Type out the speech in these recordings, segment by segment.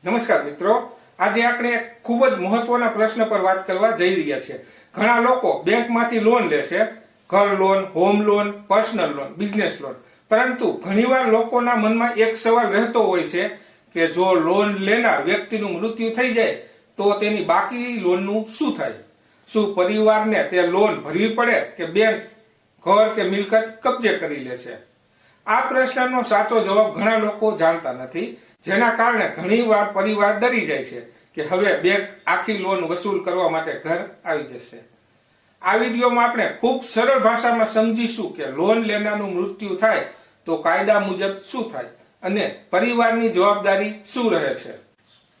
નમસ્કાર મિત્રો, આજે આપણે એક ખૂબ જ મહત્વના પ્રશ્ન પર વાત કરવા જઈ રહ્યા છીએ। ઘણા લોકો બેંકમાંથી લોન લે છે, ઘર loan, home loan, personal loan, business loan, પરંતુ ઘણીવાર લોકોના મનમાં એક સવાલ રહેતો હોય છે કે જો લોન લેનાર વ્યક્તિનું મૃત્યુ થઈ જાય તો તેની બાકી લોનનું શું થાય? શું પરિવારને તે લોન ભરવી પડે કે બેંક ઘર કે મિલકત કબજે કરી લે છે? આ પ્રશ્નનો સાચો જવાબ ઘણા લોકો જાણતા નથી, જેના કારણે ઘણીવાર પરિવાર ડરી જાય છે કે હવે બેંક આખી લોન વસૂલ કરવા માટે ઘર આવી જશે। આ વિડીયોમાં આપણે ખૂબ સરળ ભાષામાં સમજીશું કે લોન લેનારનું મૃત્યુ થાય તો કાયદા મુજબ શું થાય અને પરિવારની જવાબદારી શું રહે છે।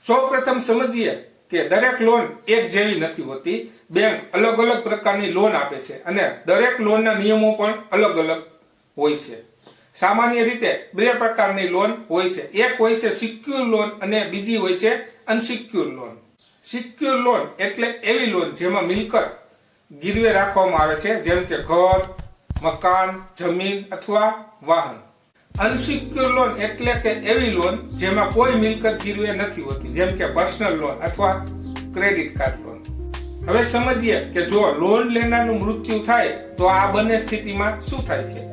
સૌપ્રથમ સમજીએ કે દરેક લોન એક જેવી નથી હોતી। બેંક અલગ અલગ પ્રકારની લોન આપે છે અને દરેક લોનના નિયમો પણ અલગ અલગ હોય છે। સામાન્ય રીતે બે પ્રકારની લોન હોય છે, એક હોય છે સિક્યોર લોન અને બીજી હોય છે અનસિક્યોર લોન। સિક્યોર લોન એટલે એવી લોન જેમાં મિલકત ગીરવે રાખવામાં આવે છે, જેમ કે ઘર, મકાન, જમીન અથવા વાહન। અનસિક્યોર લોન એટલે કે એવી લોન જેમાં કોઈ મિલકત ગીરવે નથી હોતી, જેમ કે પર્સનલ લોન અથવા ક્રેડિટ કાર્ડ લોન। હવે સમજીએ કે જો લોન લેનારનું મૃત્યુ થાય તો આ બંને સ્થિતિમાં શું થાય છે।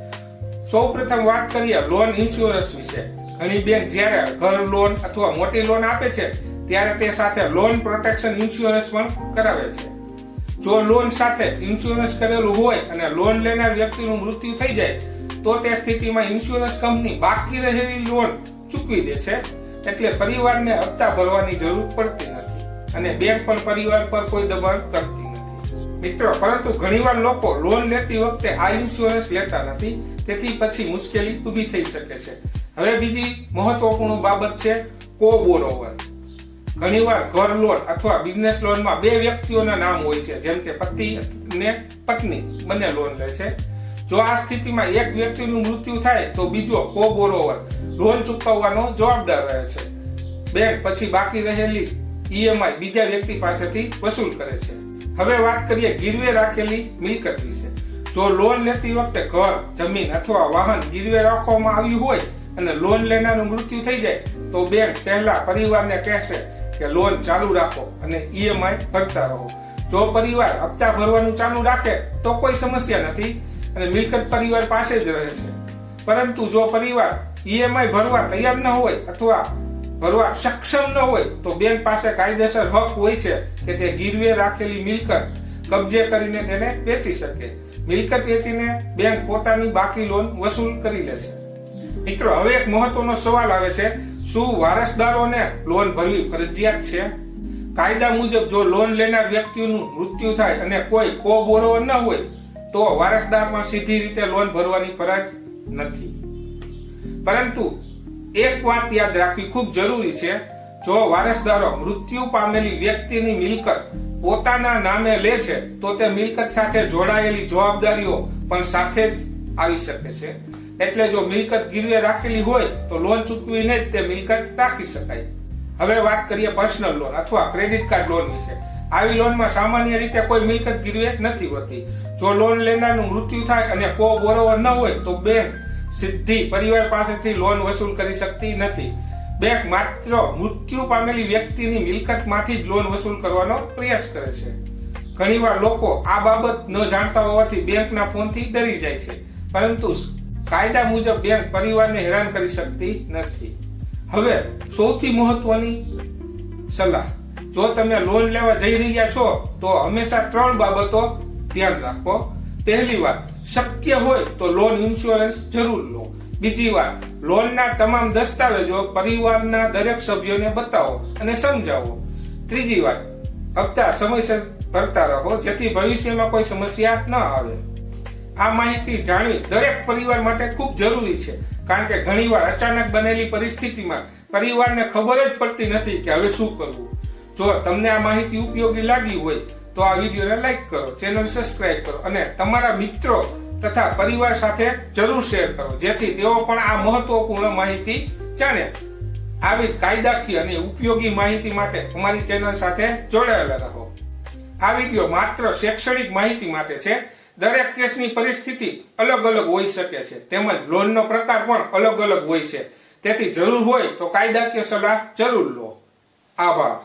સૌપ્રથમ વાત કરીએ લોન ઇન્સ્યોરન્સ વિશે। ઘણી બેંક જ્યારે ઘર લોન અથવા મોટી લોન આપે છે ત્યારે તે સાથે લોન પ્રોટેક્શન ઇન્સ્યોરન્સ પણ કરાવે છે। જો લોન સાથે ઇન્સ્યોરન્સ કરેલું હોય અને લોન લેનાર વ્યક્તિનું મૃત્યુ થઈ જાય તો તે સ્થિતિમાં ઇન્સ્યોરન્સ કંપની બાકી રહેલી લોન ચૂકવી દે છે, એટલે પરિવારને હપ્તા ભરવાની જરૂર પડતી નથી અને બેંક પણ પરિવાર પર કોઈ દબાણ કરતી નથી। મિત્રો, પરંતુ ઘણીવાર લોકો લોન લેતી વખતે આ ઇન્સ્યોરન્સ લેતા નથી, તેથી પછી મુશ્કેલી ઊભી થઈ શકે છે। હવે બીજી મહત્વપૂર્ણ બાબત છે કો-બોરોવર। ઘણીવાર ઘર લોન અથવા બિઝનેસ લોનમાં બે વ્યક્તિઓના નામ હોય છે, જેમ કે પતિ અને પત્ની બંને લોન લે છે। જો આ સ્થિતિમાં એક વ્યક્તિનું મૃત્યુ થાય તો બીજો કો-બોરોવર લોન ચૂકવવાનો જવાબદાર રહે છે। બેંક પછી બાકી રહેલી ઈએમઆઈ બીજા વ્યક્તિ પાસેથી વસૂલ કરે છે। હવે વાત કરીએ ગીરવે રાખેલી મિલકત વિશે। જો લોન લેતી વખતે ઘર, જમીન અથવા વાહન ગીરવે રાખવામાં આવ્યું હોય અને લોન લેનારનું મૃત્યુ થઈ જાય તો બેંક પહેલા પરિવારને કહેશે કે લોન ચાલુ રાખો અને ઈએમઆઈ ભરતા રહો। જો પરિવાર હપ્તા ભરવાનું ચાલુ રાખે તો કોઈ સમસ્યા નથી અને મિલકત પરિવાર પાસે જ રહે છે, પરંતુ જો પરિવાર ઈએમઆઈ ભરવા તૈયાર ન હોય અથવા ભરવા સક્ષમ ન હોય તો બેંક પાસે કાયદેસર હક હોય છે કે તે ગીરવે રાખેલી મિલકત કબજે કરીને તેને વેચી શકે। મિલકત વેચીને બેંક પોતાની બાકી લોન વસૂલ કરી લે છે। મિત્રો, હવે એક મહત્વનો સવાલ આવે છે, શું વારસદારોને લોન ભરવી ફરજિયાત છે? કાયદા મુજબ જો લોન લેનાર વ્યક્તિનું મૃત્યુ થાય અને કોઈ કો-બોરોવર ન હોય તો વારસદારમાં સીધી રીતે લોન ભરવાની ફરજ નથી, પરંતુ એક વાત યાદ રાખવી ખૂબ જરૂરી છે, જો વારસદારો મૃત્યુ પામેલી વ્યક્તિની મિલકત પોતાના નામે લે છે તો તે મિલકત સાથે જોડાયેલી જવાબદારીઓ પણ સાથે જ આવી શકે છે, એટલે જો મિલકત ગીરવે રાખેલી હોય તો લોન ચૂકવીને જ તે મિલકત રાખી શકાય। હવે વાત કરીએ પર્સનલ લોન અથવા ક્રેડિટ કાર્ડ લોન વિશે। આવી લોનમાં સામાન્ય રીતે કોઈ મિલકત ગીરવે નથી હોતી। જો લોન લેનારનું મૃત્યુ થાય અને કો-બોરોવર ન હોય તો બેંક સીધી પરિવાર પાસેથી લોન વસૂલ કરી શકતી નથી। બેંક માત્ર મૃત્યુ પામેલી વ્યક્તિની મિલકતમાંથી જ લોન વસૂલ કરવાનો પ્રયાસ કરે છે। ઘણીવાર લોકો આ બાબત ન જાણતા હોવાથી બેંકના ફોનથી ડરી જાય છે, પરંતુ કાયદા મુજબ બેંક પરિવારને હેરાન કરી શકતી નથી। હવે સૌથી મહત્વની સલાહ, જો તમે લોન લેવા જઈ રહ્યા છો તો હંમેશા 3 બાબતો ધ્યાન રાખો। પહેલી વાત, શક્ય હોય તો લોન ઇન્સ્યોરન્સ જરૂર લો। બીજી વાત, લોનના તમામ દસ્તાવેજો પરિવારના દરેક સભ્યોને બતાવો અને સમજાવો। ત્રીજી વાત, હપ્તા સમયસર ભરતા રહો જેથી ભવિષ્યમાં કોઈ સમસ્યા ન આવે। આ માહિતી જાણવી દરેક પરિવાર માટે ખૂબ જરૂરી છે, કારણ કે ઘણીવાર અચાનક બનેલી પરિસ્થિતિમાં પરિવારને ખબર જ પડતી નથી કે હવે શું કરવું। જો તમને આ માહિતી ઉપયોગી લાગી હોય તો આ વિડીયોને લાઈક કરો, ચેનલ સબસ્ક્રાઇબ કરો અને તમારા મિત્રો તથા પરિવાર સાથે જરૂર શેર કરો, જેથી તેઓ પણ આ મહત્વપૂર્ણ માહિતી જાણે। આવી જ કાયદાકીય અને ઉપયોગી માહિતી માટે અમારી ચેનલ સાથે જોડાયેલા રહો। આ વિડીયો માત્ર શૈક્ષણિક માહિતી માટે છે। દરેક કેસની પરિસ્થિતિ અલગ અલગ હોઈ શકે છે, તેમજ લોનનો પ્રકાર પણ અલગ અલગ હોય છે, તેથી જરૂર હોય તો કાયદાકીય સલાહ જરૂર લો। આભાર.